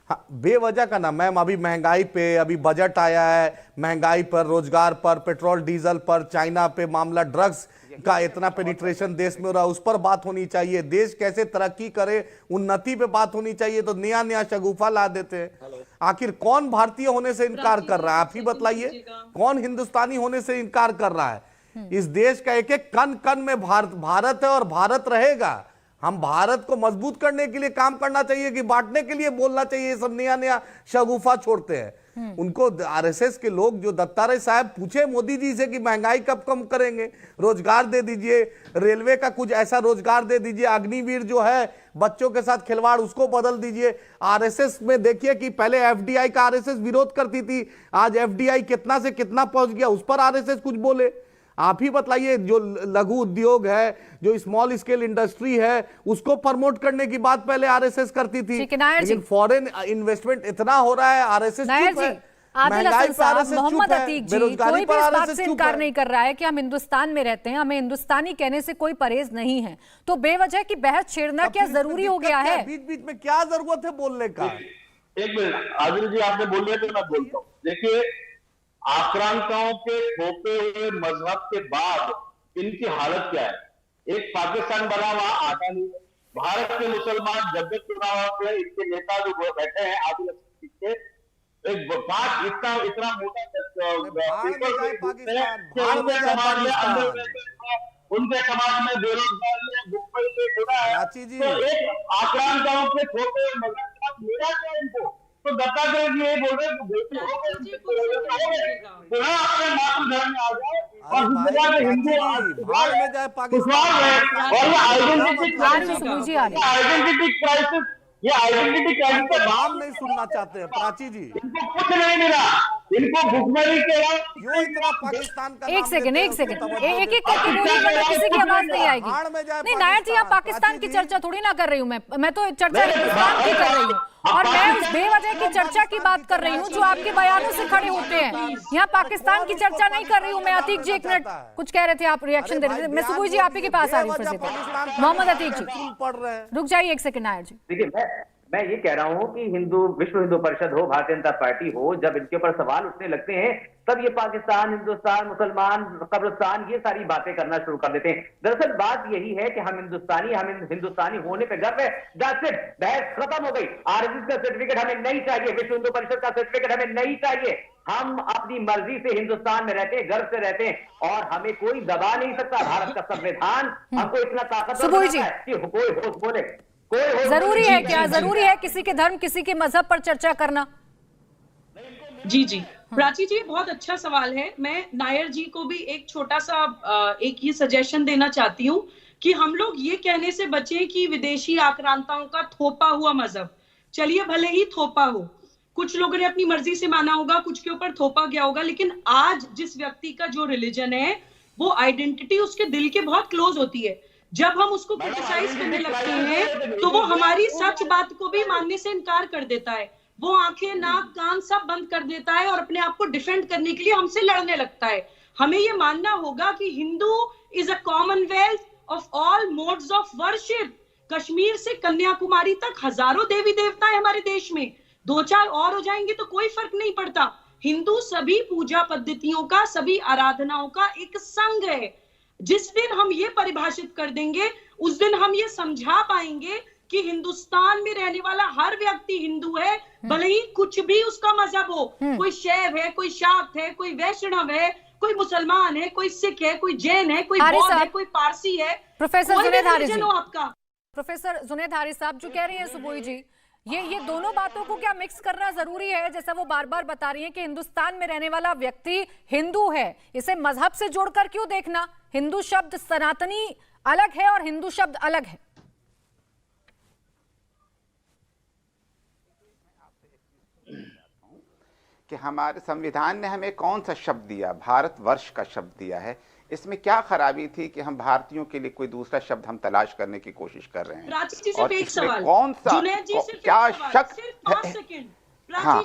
हाँ, बेवजह का ना मैम, अभी महंगाई पे अभी बजट आया है, महंगाई पर, रोजगार पर, पेट्रोल डीजल पर, चाइना पे मामला, ड्रग्स का इतना पेनिट्रेशन देश में हो रहा है, उस पर बात होनी चाहिए। देश कैसे तरक्की करे, उन्नति पे बात होनी चाहिए, तो नया नया शगुफा ला देते हैं। आखिर कौन भारतीय होने से इनकार कर रहा है? आप ही बतलाइए, कौन हिंदुस्तानी होने से इनकार कर रहा है? इस देश का एक एक कण कण में भारत है और भारत रहेगा। हम भारत को मजबूत करने के लिए काम करना चाहिए कि बांटने के लिए बोलना चाहिए? सब नया नया शगुफा छोड़ते हैं। उनको आरएसएस के लोग, जो दत्तात्रेय साहब पूछे मोदी जी से कि महंगाई कब कम करेंगे, रोजगार दे दीजिए, रेलवे का कुछ ऐसा रोजगार दे दीजिए, अग्निवीर जो है बच्चों के साथ खिलवाड़ उसको बदल दीजिए। आरएसएस में देखिए कि पहले एफडीआई का आरएसएस विरोध करती थी, आज एफडीआई कितना से कितना पहुंच गया, उस पर आरएसएस कुछ बोले? आप ही बताइए। जो लघु उद्योग है, जो स्मॉल स्केल इंडस्ट्री है, उसको प्रमोट करने की बात पहले आरएसएस करती थी, लेकिन फॉरेन इन्वेस्टमेंट इतना हो रहा है, आरएसएस चुप है। महंगाई पर आरएसएस मोहम्मद अतीक जी कोई भी इस बात से इनकार नहीं कर रहा है कि हम हिंदुस्तान में रहते हैं, हमें हिंदुस्तानी कहने से कोई परहेज नहीं है, तो बेवजह की बहस छेड़ना क्या जरूरी हो गया है? बीच बीच में क्या जरूरत है बोलने का? एक मिनट आदिल जी, आपने बोल लिया तो मैं बोलता हूँ। देखिए, आक्रांताओं के थोपे हुए मजहब के बाद इनकी हालत क्या है? एक पाकिस्तान बना हुआ आता नहीं। भारत के मुसलमान जब जब चुनाव में इनके नेता जो बैठे हैं आदिल के, एक बात इतना मोटा उनके समाज में बेरोजगारी तो एक आक्रांताओं के थोपे हुए मजहब मेरा क्या इनको? तो दत्तात्रेय जी यही बोल रहे अपने मातृधर्म में आ जाए और जिस जगह में हिंदू भाड़ में जाए पाकिस्तान और ये आइडेंटिटी क्राइसिस का नाम नहीं सुनना चाहते हैं प्राची जी। इनको कुछ नहीं मिला, इनको भुखमरी के क्यों इतना पाकिस्तान का? एक सेकंड एक करके बोलिए, वरना किसी की आवाज नहीं आएगी। नहीं नायर जी, आप पाकिस्तान की चर्चा थोड़ी ना कर रही हूँ मैं तो चर्चा हिंदुस्तान की कर रही हूँ, और मैं उस बेवजह की चर्चा की बात कर रही हूँ जो आपके बयानों से खड़े होते हैं। यहाँ पाकिस्तान की चर्चा नहीं कर रही हूँ मैं। अतीक जी, एक मिनट, कुछ कह रहे थे आप, रिएक्शन दे रहे थे। मैं सुबह जी आप ही के पास आ रही हूँ फिर से। मोहम्मद अतीक जी पढ़ रहे हैं, रुक जाइए एक सेकंड। नायर जी देखिए, मैं ये कह रहा हूं कि विश्व हिंदू परिषद हो, भारतीय जनता पार्टी हो, जब इनके ऊपर सवाल उठने लगते हैं तब ये पाकिस्तान, हिंदुस्तान, मुसलमान, कब्रिस्तान, ये सारी बातें करना शुरू कर देते हैं। दरअसल बात यही है कि हम हिंदुस्तानी होने पे गर्व है। बहस खत्म हो गई। आरएसएस का सर्टिफिकेट हमें नहीं चाहिए, विश्व हिंदू परिषद का सर्टिफिकेट हमें नहीं चाहिए। हम अपनी मर्जी से हिंदुस्तान में रहते हैं, गर्व से रहते हैं, और हमें कोई दबा नहीं सकता। भारत का संविधान हमको इतना ताकतवर बनाता है कि कोई होश बोले। जरूरी है क्या, जरूरी है किसी के धर्म, किसी के मजहब पर चर्चा करना? जी जी प्राची जी, बहुत अच्छा सवाल है। मैं नायर जी को भी एक छोटा सा एक ये सजेशन देना चाहती हूँ कि हम लोग ये कहने से बचें कि विदेशी आक्रांताओं का थोपा हुआ मजहब, चलिए भले ही थोपा हो, कुछ लोगों ने अपनी मर्जी से माना होगा, कुछ के ऊपर थोपा गया होगा, लेकिन आज जिस व्यक्ति का जो रिलीजन है, वो आइडेंटिटी उसके दिल के बहुत क्लोज होती है। जब हम उसको क्रिटिसाइज करने लगते हैं तो वो हमारी सच बात को भी मानने से इनकार कर देता है। वो आंखें, नाक, कान सब बंद कर देता है और अपने आप को डिफेंड करने के लिए हमसे लड़ने लगता है। हमें ये मानना होगा कि Hindu is a Commonwealth of all modes of worship. Kashmir से कन्याकुमारी तक हजारों देवी देवता है हमारे देश में, 2-4 और हो जाएंगे तो कोई फर्क नहीं पड़ता। हिंदू सभी पूजा पद्धतियों का, सभी आराधनाओं का एक संघ है। जिस दिन हम ये परिभाषित कर देंगे, उस दिन हम ये समझा पाएंगे कि हिंदुस्तान में रहने वाला हर व्यक्ति हिंदू है, भले ही कुछ भी उसका मजहब हो। कोई शैव है, कोई शाक्त है, कोई वैष्णव है, कोई मुसलमान है, कोई सिख है, कोई जैन है, कोई बौद्ध है, कोई पारसी है। प्रोफेसर जुनैद हारिस जी, आपका प्रोफेसर जुनैद हारिस साहब जो कह रही हैं सुबोई जी, ये दोनों बातों को क्या मिक्स करना जरूरी है? जैसा वो बार बार बता रही हैं कि हिंदुस्तान में रहने वाला व्यक्ति हिंदू है, इसे मजहब से जोड़कर क्यों देखना? हिंदू शब्द सनातनी अलग है और हिंदू शब्द अलग है। कि हमारे संविधान ने हमें कौन सा शब्द दिया? भारतवर्ष का शब्द दिया है। इसमें क्या खराबी थी कि हम भारतीयों के लिए कोई दूसरा शब्द हम तलाश करने की कोशिश कर रहे हैं? और इसमें कौन सा क्या शक है? हाँ,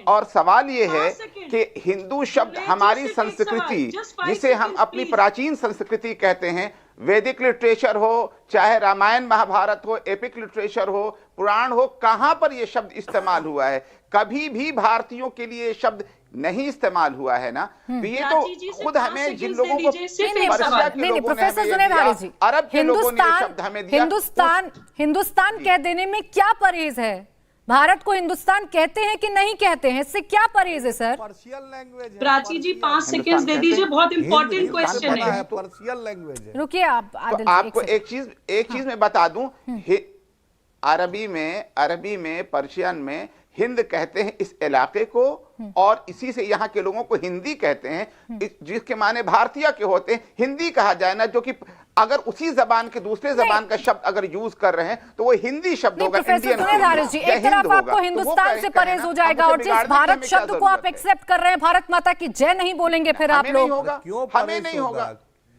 और सवाल ये है कि हिंदू शब्द हमारी संस्कृति, जिसे हम अपनी प्राचीन संस्कृति कहते हैं, वैदिक लिटरेचर हो, चाहे रामायण महाभारत हो, एपिक लिटरेचर हो, पुराण हो, कहां पर यह शब्द इस्तेमाल हुआ है? कभी भी भारतीयों के लिए ये शब्द नहीं इस्तेमाल हुआ है ना। तो ये तो खुद हमें जिन लोगों को प्रोफेसर जुनैद हारिस जी, अरब के लोगों ने ये शब्द हमें दिया। हिंदुस्तान कह देने में क्या परहेज है? भारत को हिंदुस्तान कहते हैं कि नहीं कहते हैं, इससे क्या परहेज है सर? पर्शियन लैंग्वेज है। प्राची जी 5 सेकंड्स दे दीजिए, बहुत इंपॉर्टेंट क्वेश्चन है। पर्शियन लैंग्वेज है। रुकिए आप तो आदिल, आपको एक चीज मैं बता दूं, अरबी में पर्शियन में हिंद कहते हैं इस इलाके को, और इसी से यहाँ के लोगों को हिंदी कहते हैं, जिसके माने भारतीय के होते हैं। हिंदी कहा जाए ना, जो कि अगर उसी जबान के दूसरे जबान का शब्द अगर यूज कर रहे हैं तो वो हिंदी शब्द होगा। प्रोफेसर जुनैद हारिस जी, एक तरफ आपको हिंदुस्तान से परहेज हो जाएगा और जिस भारत शब्द को आप एक्सेप्ट कर रहे हैं, भारत माता की जय नहीं बोलेंगे फिर आप लोग, हमें नहीं होगा।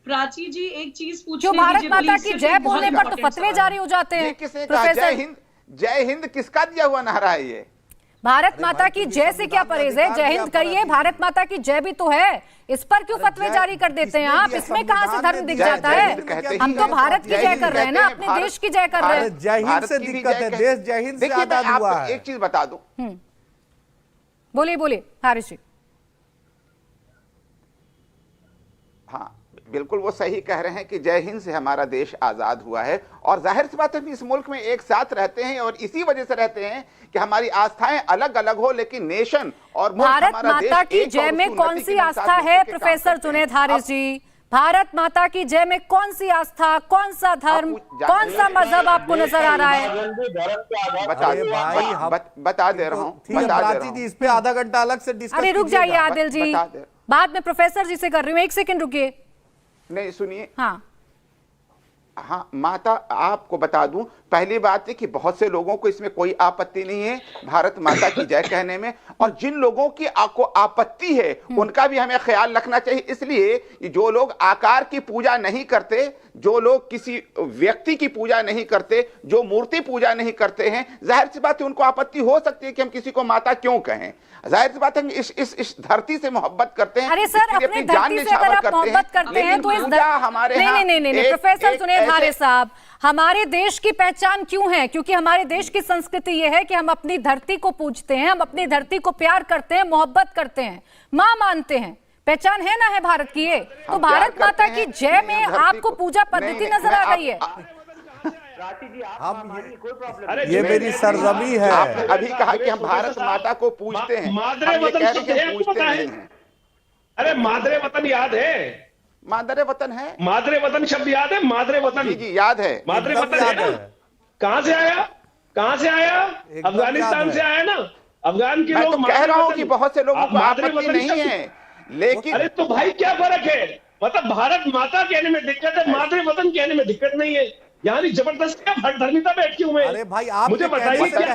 प्राची जी एक चीज पूछने क्यों भारत माता की जय बोलने पर तो फतवे जारी हो जाते हैं? प्रोफेसर, जय हिंद किसका दिया हुआ नारा है ये? भारत माता की जय से क्या परहेज है? जय हिंद कहिए, भारत माता की जय भी तो है, इस पर क्यों फतवे जारी कर देते हैं आप? इसमें कहां से धर्म दिख जाता है? हम तो भारत की जय कर रहे हैं ना, अपने देश की जय कर रहे हैं। जय हिंद से दिक्कत है, देश जय हिंद से आजाद हुआ है। एक चीज बता दूं, बोलिए हारिस जी। हाँ बिल्कुल वो सही कह रहे हैं कि जय हिंद से हमारा देश आजाद हुआ है, और जाहिर सी बात है इस मुल्क में एक साथ रहते हैं, और इसी वजह से रहते हैं कि हमारी आस्थाएं अलग अलग हो, लेकिन नेशन और भारत माता की जय में कौन सी आस्था है प्रोफेसर जुनैद हारिस जी? भारत माता की जय में कौन सी आस्था, कौन सा धर्म, कौन सा मजहब आपको नजर आ रहा है? बता दे रहा हूँ। इस पे आधा घंटा अलग से डिस्कस। अरे रुक जाइए आदिल जी, बाद में प्रोफेसर जी से कर रही हूँ, एक सेकंड रुकिए। नहीं सुनिए, हाँ माता आपको बता दूं, पहली बात है कि बहुत से लोगों को इसमें कोई आपत्ति नहीं है भारत माता की जय कहने में, और जिन लोगों की आपको आपत्ति है उनका भी हमें ख्याल रखना चाहिए। इसलिए जो लोग आकार की पूजा नहीं करते, जो लोग किसी व्यक्ति की पूजा नहीं करते, जो मूर्ति पूजा नहीं करते हैं, जाहिर सी बात है उनको आपत्ति हो सकती है कि हम किसी को माता क्यों कहें। जाहिर सी बात है इस धरती से मोहब्बत करते हैं। अरे सर, अपनी धरती से अगर आप मोहब्बत करते हैं तो इस हमारे नहीं प्रोफेसर जुनैद हारिस साहब, हमारे देश की पहचान क्यों है? क्योंकि हमारे देश की संस्कृति यह है कि हम अपनी धरती को पूजते हैं, हम अपनी धरती को प्यार करते हैं, मोहब्बत करते हैं, मां मानते हैं। पहचान है ना है भारत की ये। तो भारत माता की जय में आपको पूजा पद्धति नजर आ गई है? ये मेरी सरजमी है। आपने अभी कहा कि हम भारत माता को पूजते हैं, मादरे वतन पता है? अरे मादरे वतन याद है? मादरे वतन है, मादरे वतन शब्द याद है? मादरे वतन जी याद है। मादरे वतन है। कहां से आया? कहां से आया? अफगानिस्तान से आया ना। अफगान के लोग कह रहा हूं कि बहुत से लोगों को आपत्ति नहीं है, लेकिन अरे तो भाई क्या फर्क है? मतलब भारत माता कहने में दिक्कत है, मादरे वतन कहने में दिक्कत नहीं है। यानी जबरदस्ती क्या धर्मिता बैठी हूं मैं? अरे भाई आप मुझे बताइए क्या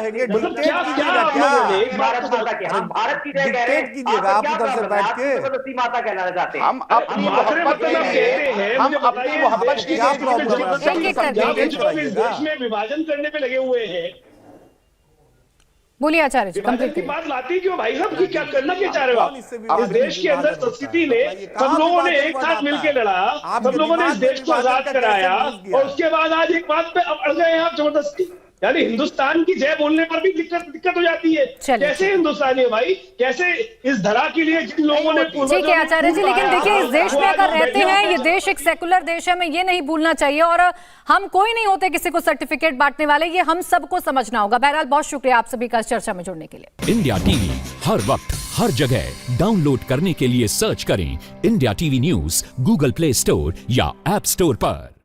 भारत की जय कह रहे हैं, कीजिएगा आप उधर से बैठ के। माता कहना चाहते हैं हम अपनी मोहब्बत के लिए, हम अपनी मोहब्बत के लिए देश में विभाजन करने पे लगे हुए हैं। बोलिए आचार्य जी, विभाजन की बात लाती क्यों भाई साहब? क्या करना क्या चाह रहे हो आप? इस देश के अंदर संस्कृति ने सब लोगों ने एक साथ मिलकर लड़ा, सब लोगों ने इस देश को आजाद कराया, और उसके बाद आज एक बात पे अब अड़ गए हैं आप जबरदस्ती। यानी हिंदुस्तान की जय बोलने पर भी दिक्कत हो जाती है। कैसे हिंदुस्तानी है भाई? कैसे इस धरा के लिए जिन लोगों ने ठीक है आचार्य जी, लेकिन देखिए इस देश में अगर रहते हैं, ये देश एक सेकुलर देश है, हमें ये नहीं भूलना चाहिए, और हम कोई नहीं होते किसी को सर्टिफिकेट बांटने वाले, ये हम सबको समझना होगा। बहरहाल बहुत शुक्रिया आप सभी का इस चर्चा में जुड़ने के लिए। इंडिया टीवी हर वक्त हर जगह डाउनलोड करने के लिए सर्च करें India TV news Google play store या ऐप स्टोर पर।